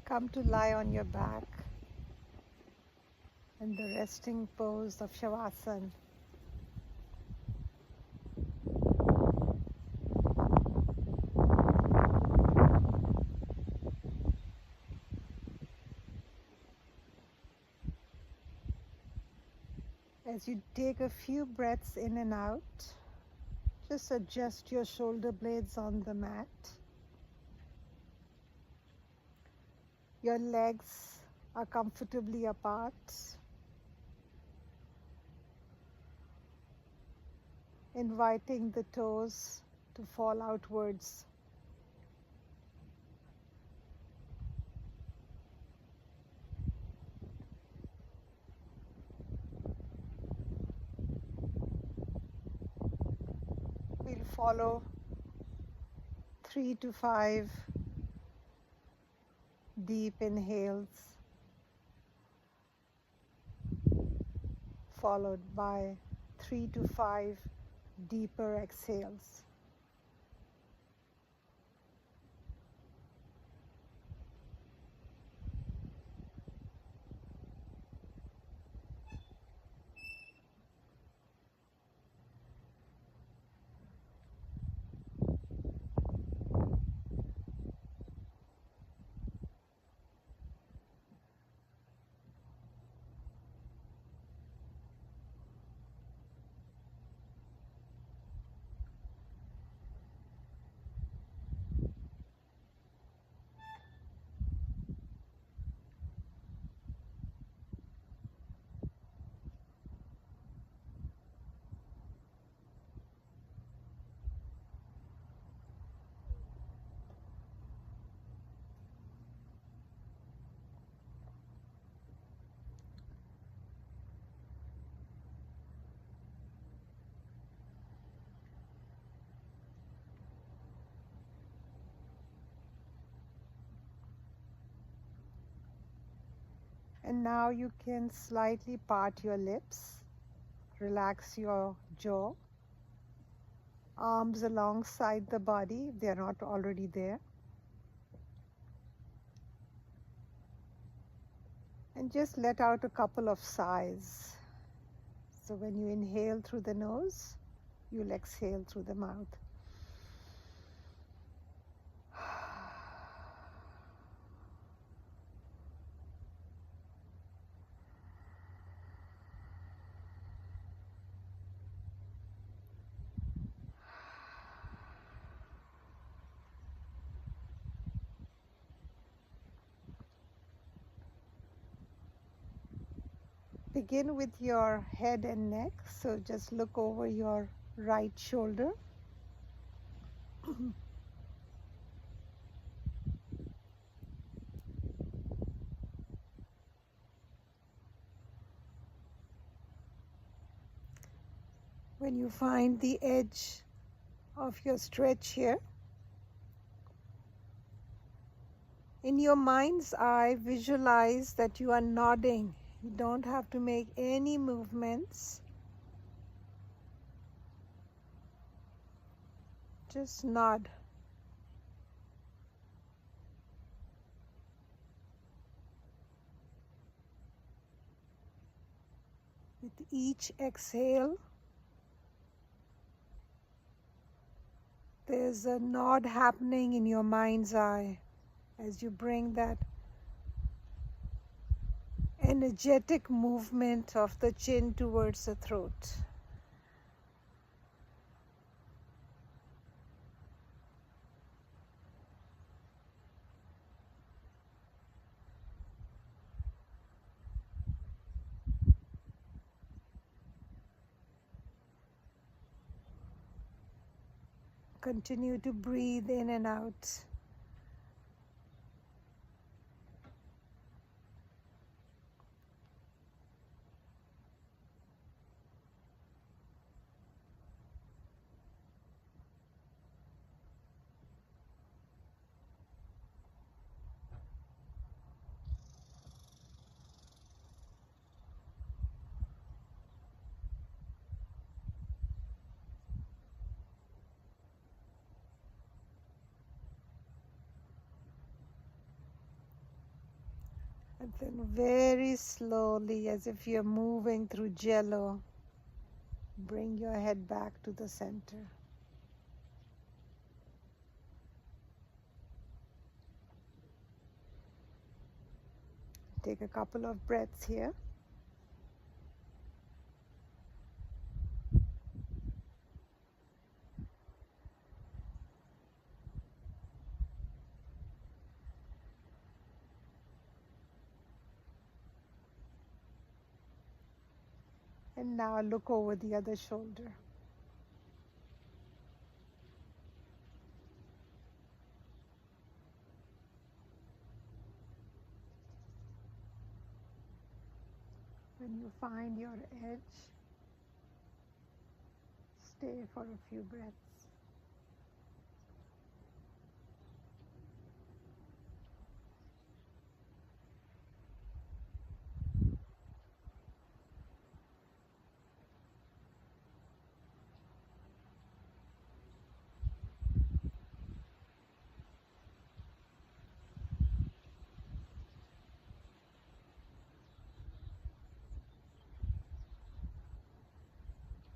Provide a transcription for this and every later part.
Come to lie on your back in the resting pose of Shavasana. As you take a few breaths in and out, just adjust your shoulder blades on the mat. Your legs are comfortably apart. Inviting the toes to fall outwards. We'll follow 3 to 5 deep inhales, followed by 3 to 5 deeper exhales. And now you can slightly part your lips, relax your jaw, arms alongside the body if they are not already there. And just let out a couple of sighs. So when you inhale through the nose, you'll exhale through the mouth. Begin with your head and neck, so just look over your right shoulder. When you find the edge of your stretch here, in your mind's eye, visualize that you are nodding. You don't have to make any movements. Just nod. With each exhale, there's a nod happening in your mind's eye as you bring that energetic movement of the chin towards the throat. Continue to breathe in and out. And then very slowly, as if you're moving through jello, bring your head back to the center. Take a couple of breaths here. And now look over the other shoulder. When you find your edge, stay for a few breaths.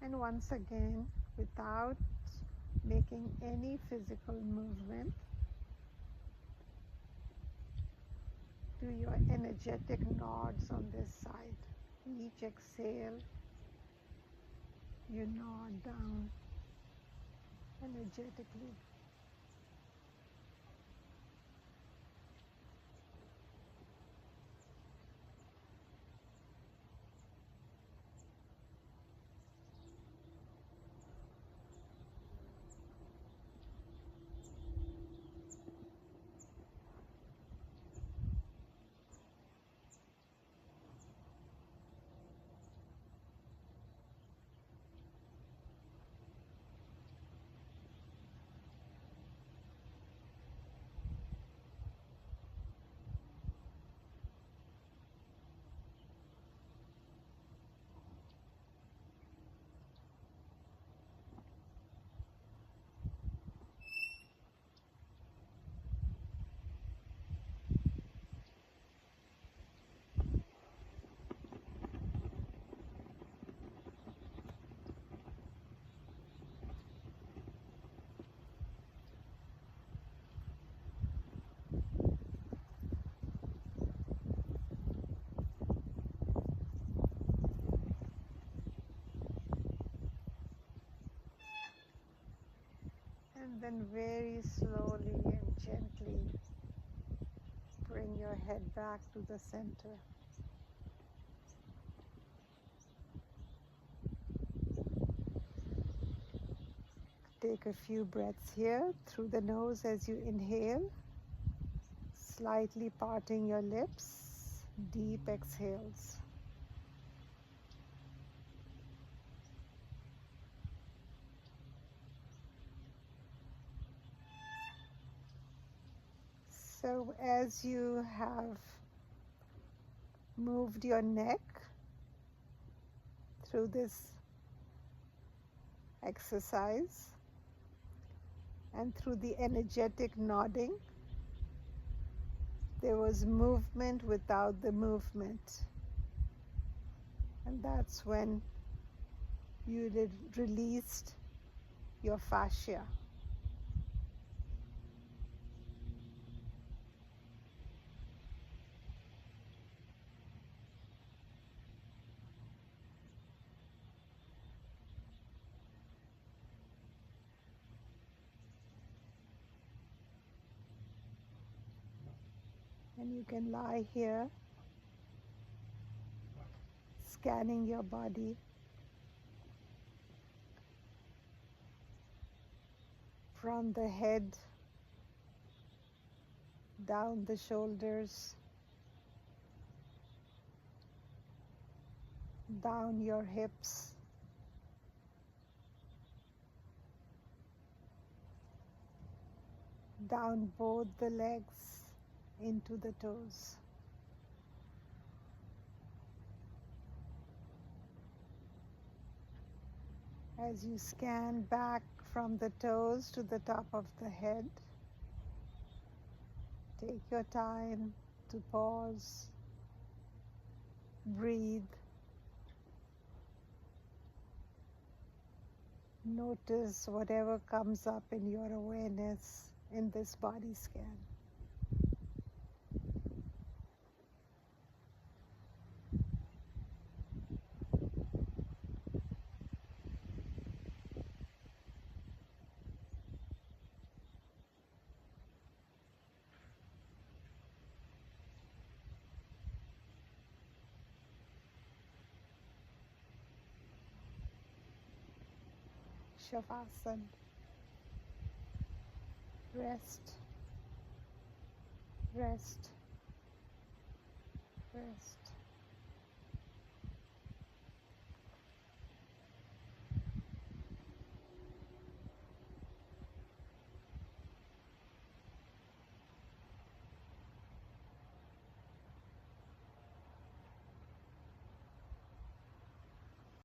And once again, without making any physical movement, do your energetic nods on this side. Each exhale, you nod down energetically. And then very slowly and gently bring your head back to the center. Take a few breaths here through the nose as you inhale, slightly parting your lips, deep exhales. So as you have moved your neck through this exercise and through the energetic nodding, there was movement without the movement. And that's when you released your fascia. And you can lie here, scanning your body from the head down the shoulders, down your hips, down both the legs into the toes. As you scan back from the toes to the top of the head, take your time to pause Breathe. Notice whatever comes up in your awareness in this body scan. Shavasana. Rest, rest, rest.